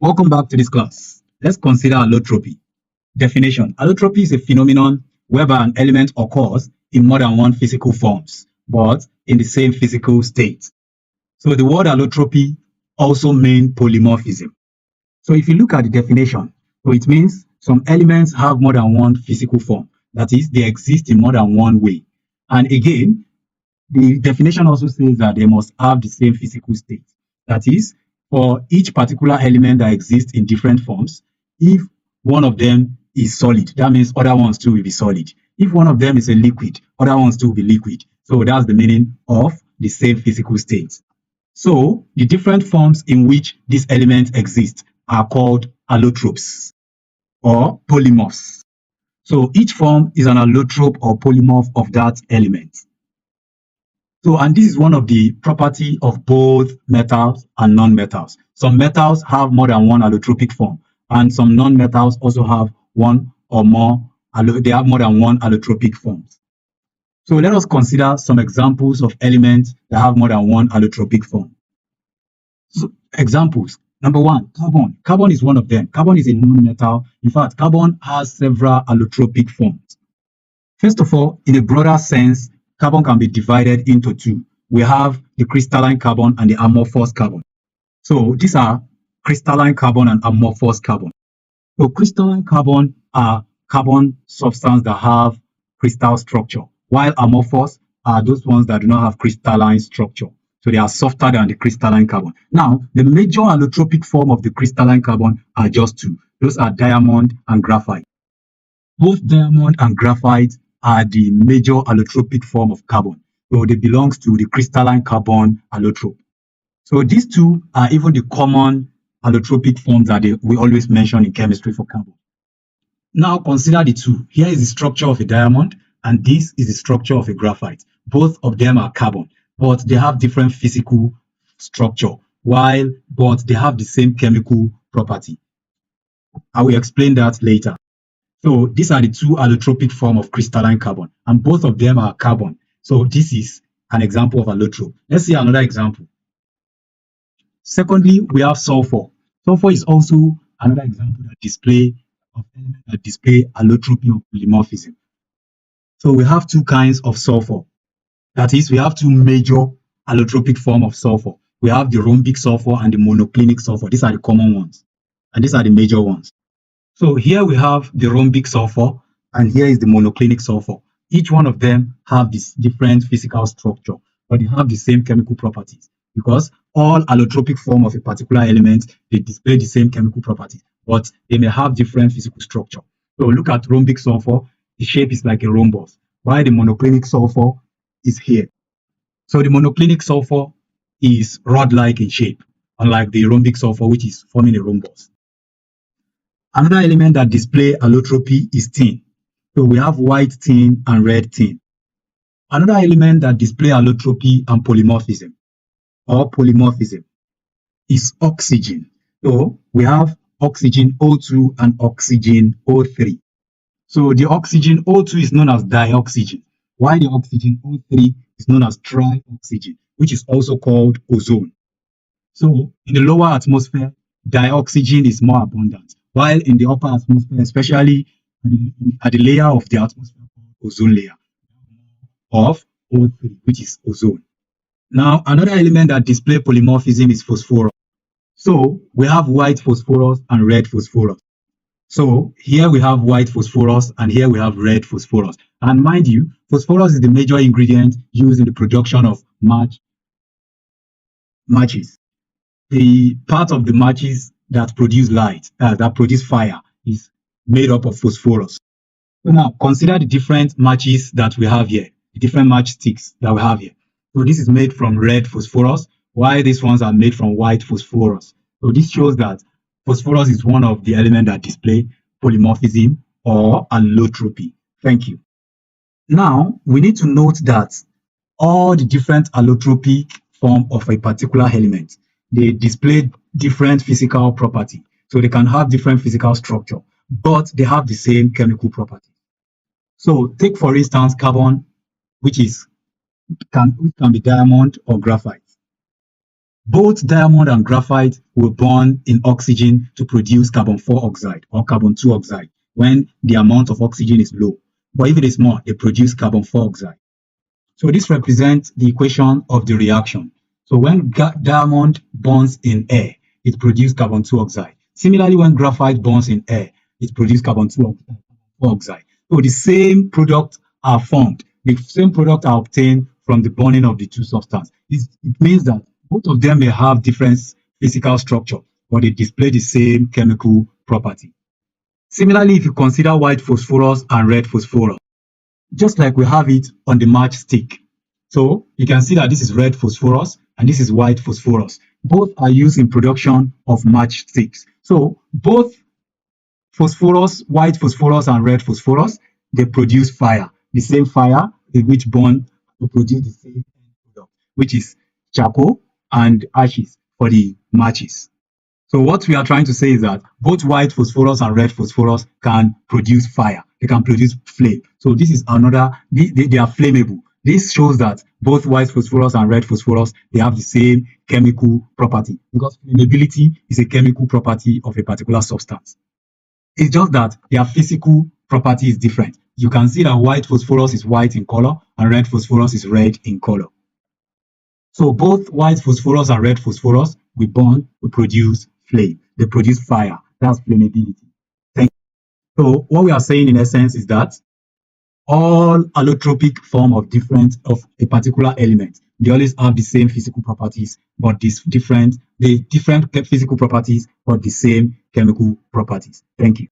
Welcome back to this class. Let's consider allotropy. Definition. Allotropy is a phenomenon whereby an element occurs in more than one physical forms, but in the same physical state. So the word allotropy also means polymorphism. So if you look at the definition, so it means some elements have more than one physical form. That is, they exist in more than one way. And again, the definition also says that they must have the same physical state. That is, for each particular element that exists in different forms, if one of them is solid, that means other ones too will be solid. If one of them is a liquid, other ones too will be liquid. So that's the meaning of the same physical state. So the different forms in which these elements exist are called allotropes or polymorphs. So each form is an allotrope or polymorph of that element. So, and this is one of the property of both metals and non-metals. Some metals have more than one allotropic form, and some non-metals also have one or more, they have more than one allotropic forms. So let us consider some examples of elements that have more than one allotropic form. So, examples. Number one, carbon. Carbon is one of them. Carbon is a non-metal. In fact, carbon has several allotropic forms. First of all, in a broader sense, carbon can be divided into two. We have the crystalline carbon and the amorphous carbon. So these are crystalline carbon and amorphous carbon. So crystalline carbon are carbon substances that have crystal structure, while amorphous are those ones that do not have crystalline structure. So they are softer than the crystalline carbon. Now, the major allotropic form of the crystalline carbon are just two. Those are diamond and graphite. Both diamond and graphite are the major allotropic form of carbon. So they belong to the crystalline carbon allotrope. So these two are even the common allotropic forms that we always mention in chemistry for carbon. Now consider the two. Here is the structure of a diamond, and this is the structure of a graphite. Both of them are carbon, but they have different physical structure, but they have the same chemical property. I will explain that later. So these are the two allotropic forms of crystalline carbon, and both of them are carbon. So this is an example of allotrope. Let's see another example. Secondly, we have sulfur. Sulfur is also another example that display allotropy or polymorphism. So we have two kinds of sulfur. That is, we have two major allotropic forms of sulfur. We have the rhombic sulfur and the monoclinic sulfur. These are the common ones, and these are the major ones. So here we have the rhombic sulfur, and here is the monoclinic sulfur. Each one of them have this different physical structure, but they have the same chemical properties because all allotropic form of a particular element, they display the same chemical properties, but they may have different physical structure. So look at rhombic sulfur, the shape is like a rhombus, while the monoclinic sulfur is here. So the monoclinic sulfur is rod-like in shape, unlike the rhombic sulfur, which is forming a rhombus. Another element that display allotropy is tin. So we have white tin and red tin. Another element that display allotropy and polymorphism is oxygen. So we have oxygen O2 and oxygen O3. So the oxygen O2 is known as dioxygen, while the oxygen O3 is known as trioxygen, which is also called ozone. So in the lower atmosphere, dioxygen is more abundant, while in the upper atmosphere, especially at the layer of the atmosphere called ozone layer, of O3, which is ozone. Now, another element that displays polymorphism is phosphorus. So we have white phosphorus and red phosphorus. So here we have white phosphorus and here we have red phosphorus. And mind you, phosphorus is the major ingredient used in the production of matches. The part of the matches that produce light, that produce fire, is made up of phosphorus. So now consider the different matches that we have here, the different matchsticks that we have here. So this is made from red phosphorus, while these ones are made from white phosphorus. So this shows that phosphorus is one of the elements that display polymorphism or allotropy. Thank you. Now we need to note that all the different allotropic form of a particular element, they display different physical property. So they can have different physical structure, but they have the same chemical property. So take for instance carbon, which can be diamond or graphite. Both diamond and graphite will bond in oxygen to produce carbon 4 oxide or carbon 2 oxide when the amount of oxygen is low. But if it is more, they produce carbon 4 oxide. So this represents the equation of the reaction. So when diamond bonds in air, it produces carbon 2 oxide. Similarly, when graphite bonds in air, it produces carbon 2 oxide. So the same product are formed. The same product are obtained from the bonding of the two substances. It means that both of them may have different physical structure, but they display the same chemical property. Similarly, if you consider white phosphorus and red phosphorus, just like we have it on the matchstick. So you can see that this is red phosphorus and this is white phosphorus. Both are used in production of matchsticks. So both phosphorus, white phosphorus and red phosphorus, they produce fire. The same fire in which bond to produce the same product, which is charcoal and ashes for the matches. So what we are trying to say is that both white phosphorus and red phosphorus can produce fire. They can produce flame. So this is another, they are flammable. This shows that both white phosphorus and red phosphorus, they have the same chemical property because flammability is a chemical property of a particular substance. It's just that their physical property is different. You can see that white phosphorus is white in color and red phosphorus is red in color. So both white phosphorus and red phosphorus will bond to produce flame. They produce fire. That's flammability. Thank you. So what we are saying in essence is that all allotropic form of a particular element, they always have the same physical properties, but different physical properties, but the same chemical properties. Thank you.